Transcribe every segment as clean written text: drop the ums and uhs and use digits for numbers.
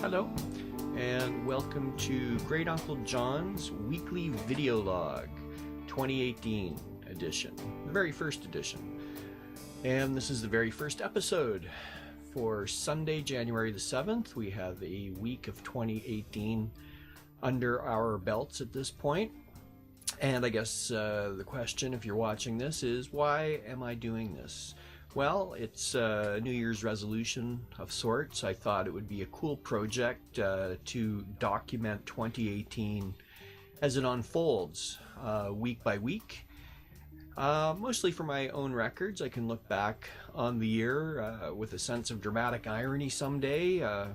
Hello, and welcome to Great Uncle John's weekly video log, 2018 edition, the very first edition. And this is the very first episode for Sunday, January the 7th. We have a week of 2018 under our belts at this point. And I guess the question, if you're watching this, is why am I doing this? Well, it's a New Year's resolution of sorts. I thought it would be a cool project to document 2018 as it unfolds week by week. Mostly for my own records. I can look back on the year with a sense of dramatic irony someday,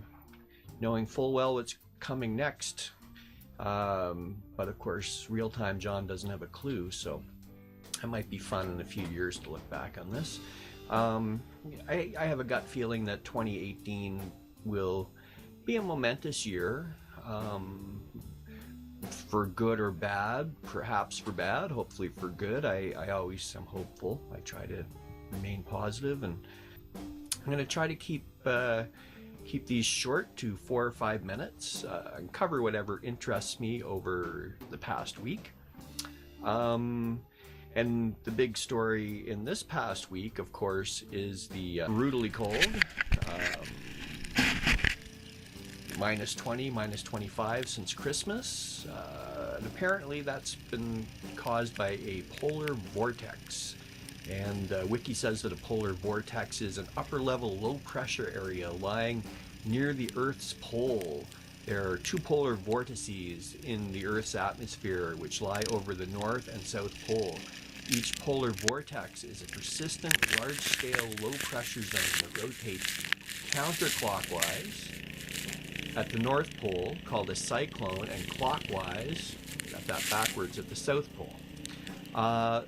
knowing full well what's coming next. But of course, real-time John doesn't have a clue, so it might be fun in a few years to look back on this. I have a gut feeling that 2018 will be a momentous year, for good or bad, perhaps for bad, hopefully for good. I always am hopeful. I try to remain positive, and I'm going to try to keep these short to 4 or 5 minutes and cover whatever interests me over the past week. And the big story in this past week, of course, is the brutally cold, minus 20, minus 25 since Christmas. And apparently that's been caused by a polar vortex. And Wiki says that a polar vortex is an upper-level low-pressure area lying near the Earth's pole. There are 2 polar vortices in the Earth's atmosphere which lie over the North and South Pole. Each polar vortex is a persistent, large-scale, low-pressure zone that rotates counterclockwise at the North Pole, called a cyclone, and clockwise, got that backwards, at the South Pole.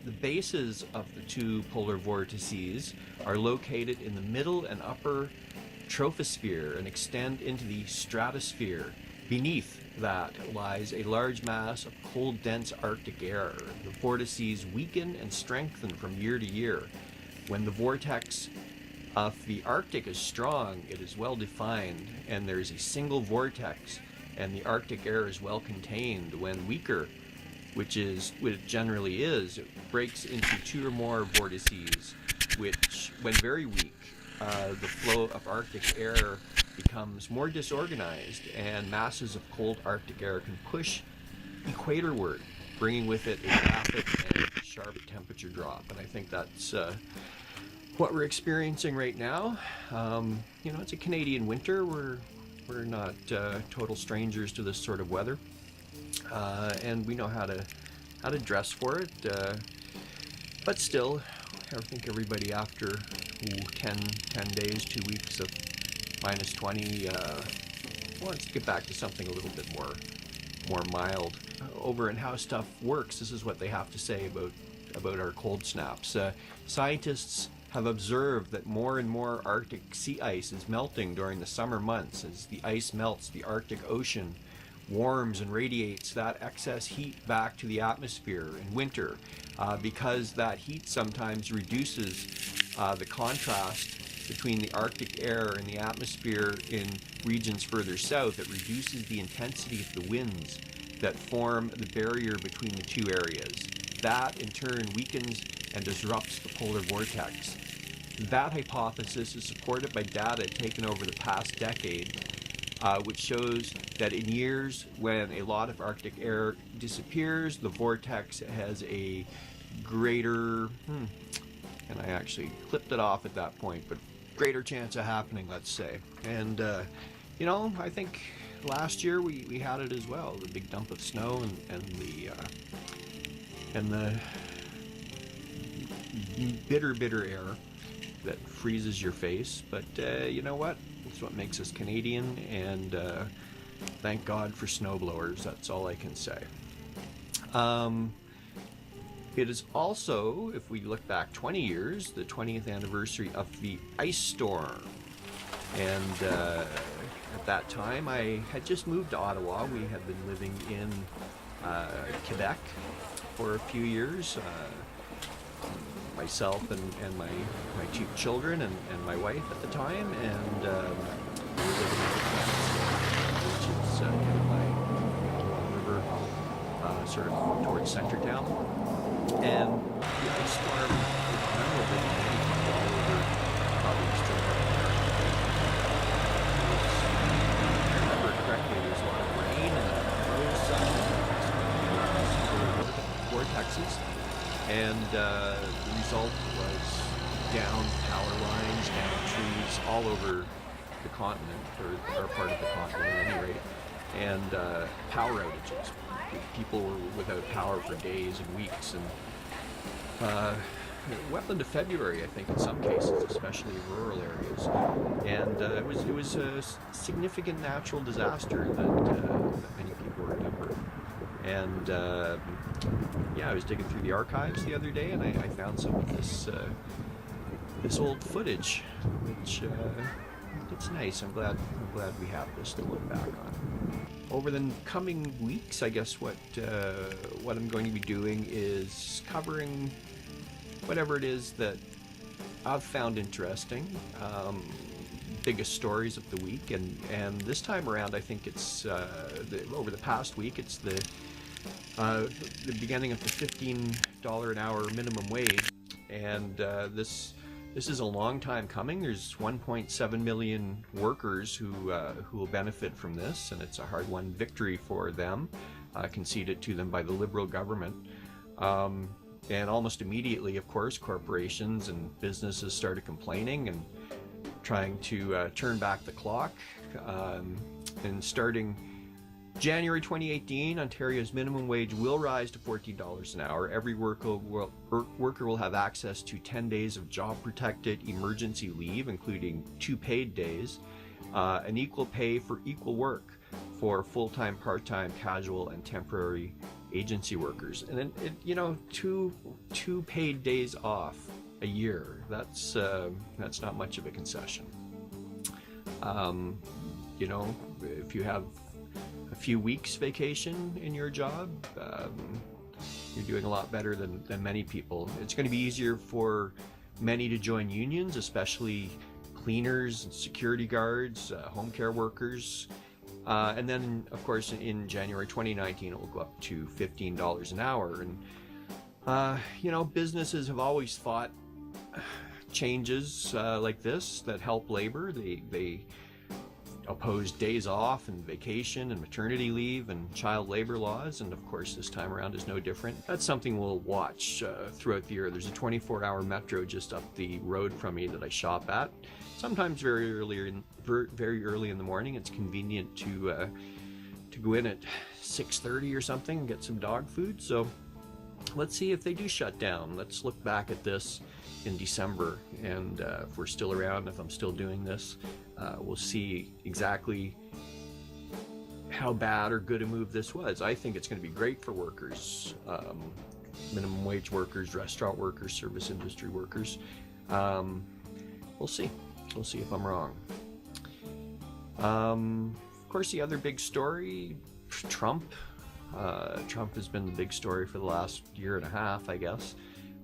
The bases of the 2 polar vortices are located in the middle and upper troposphere and extend into the stratosphere. Beneath that lies a large mass of cold, dense Arctic air. The vortices weaken and strengthen from year to year. When the vortex of the Arctic is strong, it is well defined, and there is a single vortex, and the Arctic air is well contained. When weaker, which it generally is, it breaks into 2 or more vortices, which, when very weak, the flow of Arctic air becomes more disorganized, and masses of cold Arctic air can push equatorward, bringing with it a rapid and sharp temperature drop. And I think that's what we're experiencing right now. It's a Canadian winter. We're not total strangers to this sort of weather, and we know how to dress for it. But still, I think everybody after 10 days, 2 weeks of minus 20 wants to get back to something a little bit more mild. Over in How Stuff Works, this is what they have to say about our cold snaps. Scientists have observed that more and more Arctic sea ice is melting during the summer months. As the ice melts, the Arctic Ocean warms and radiates that excess heat back to the atmosphere in winter. Because that heat sometimes reduces the contrast between the Arctic air and the atmosphere in regions further south, it reduces the intensity of the winds that form the barrier between the 2 areas. That, in turn, weakens and disrupts the polar vortex. That hypothesis is supported by data taken over the past decade, which shows that in years when a lot of Arctic air disappears, the vortex has a greater, and I actually clipped it off at that point, but greater chance of happening, let's say. And, I think last year we had it as well, the big dump of snow and the bitter air that freezes your face. But you know what? It's what makes us Canadian, and thank God for snowblowers. That's all I can say. It is also, if we look back 20 years, the 20th anniversary of the ice storm. And at that time, I had just moved to Ottawa. We had been living in Quebec for a few years. Myself and my 2 children and my wife at the time, and we were living in Quebec. is down by the River, sort of towards Centertown. And the ice storm is memorable to many people all over Eastern North America. If I remember correctly, there was a lot of rain and polar vortexes, and the result was down power lines, down trees all over the continent, or our part of the continent at any rate, and power outages. People were without power for days and weeks, and well into February, I think, in some cases, especially in rural areas. And it was a significant natural disaster that many people remember. And yeah, I was digging through the archives the other day, and I found some of this old footage, which it's nice. I'm glad we have this to look back on. Over the coming weeks, I guess what I'm going to be doing is covering whatever it is that I've found interesting, biggest stories of the week, and this time around, I think it's over the past week, it's the beginning of the $15 an hour minimum wage, and this is a long time coming. There's 1.7 million workers who will benefit from this, and it's a hard-won victory for them, conceded to them by the Liberal government. And almost immediately, of course, corporations and businesses started complaining and trying to turn back the clock. And starting January 2018, Ontario's minimum wage will rise to $14 an hour. Every worker will have access to 10 days of job-protected emergency leave, including 2 paid days, and equal pay for equal work for full-time, part-time, casual, and temporary agency workers. And then, two paid days off a year. That's not much of a concession. If you have a few weeks vacation in your job, you're doing a lot better than many people. It's going to be easier for many to join unions, especially cleaners and security guards, home care workers. And then, of course, in January 2019, it will go up to $15 an hour. And, businesses have always fought changes like this that help labor. They oppose days off and vacation and maternity leave and child labor laws. And, of course, this time around is no different. That's something we'll watch throughout the year. There's a 24-hour metro just up the road from me that I shop at. Sometimes very early in the morning. It's convenient to go in at 6:30 or something and get some dog food. So let's see if they do shut down. Let's look back at this in December, and if we're still around, if I'm still doing this, we'll see exactly how bad or good a move this was. I think it's going to be great for workers, minimum wage workers, restaurant workers, service industry workers. We'll see. We'll see if I'm wrong. Of course, the other big story, Trump. Trump has been the big story for the last year and a half, I guess.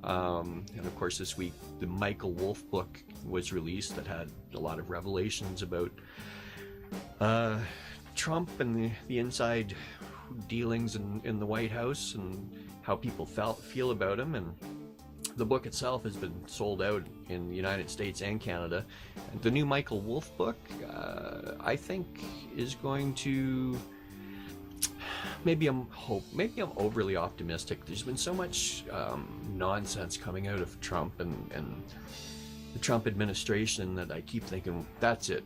And of course, this week, the Michael Wolff book was released that had a lot of revelations about Trump and the inside dealings in the White House and how people feel about him. And the book itself has been sold out in the United States and Canada. And the new Michael Wolff book, I think, is going to... Maybe I'm overly optimistic. There's been so much nonsense coming out of Trump and the Trump administration that I keep thinking, that's it.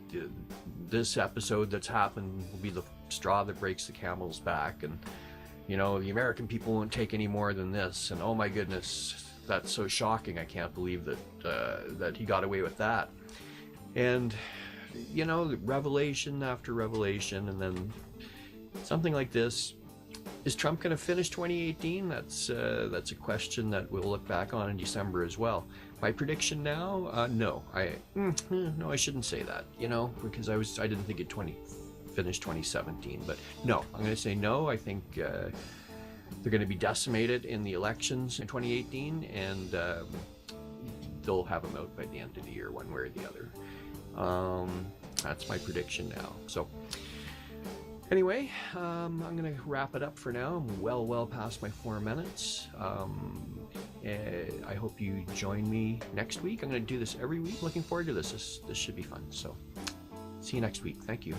This episode that's happened will be the straw that breaks the camel's back, and the American people won't take any more than this. And oh my goodness, that's so shocking. I can't believe that he got away with that. And revelation after revelation, and then something like this. Is Trump going to finish 2018? That's a question that we'll look back on in December as well. My prediction now, no. No, I shouldn't say that. Because I didn't think it finished 2017. But no, I'm going to say no. I think they're going to be decimated in the elections in 2018, and they'll have him out by the end of the year, one way or the other. That's my prediction now. So. Anyway, I'm going to wrap it up for now. I'm well past my 4 minutes. I hope you join me next week. I'm going to do this every week. Looking forward to this. This should be fun. So see you next week. Thank you.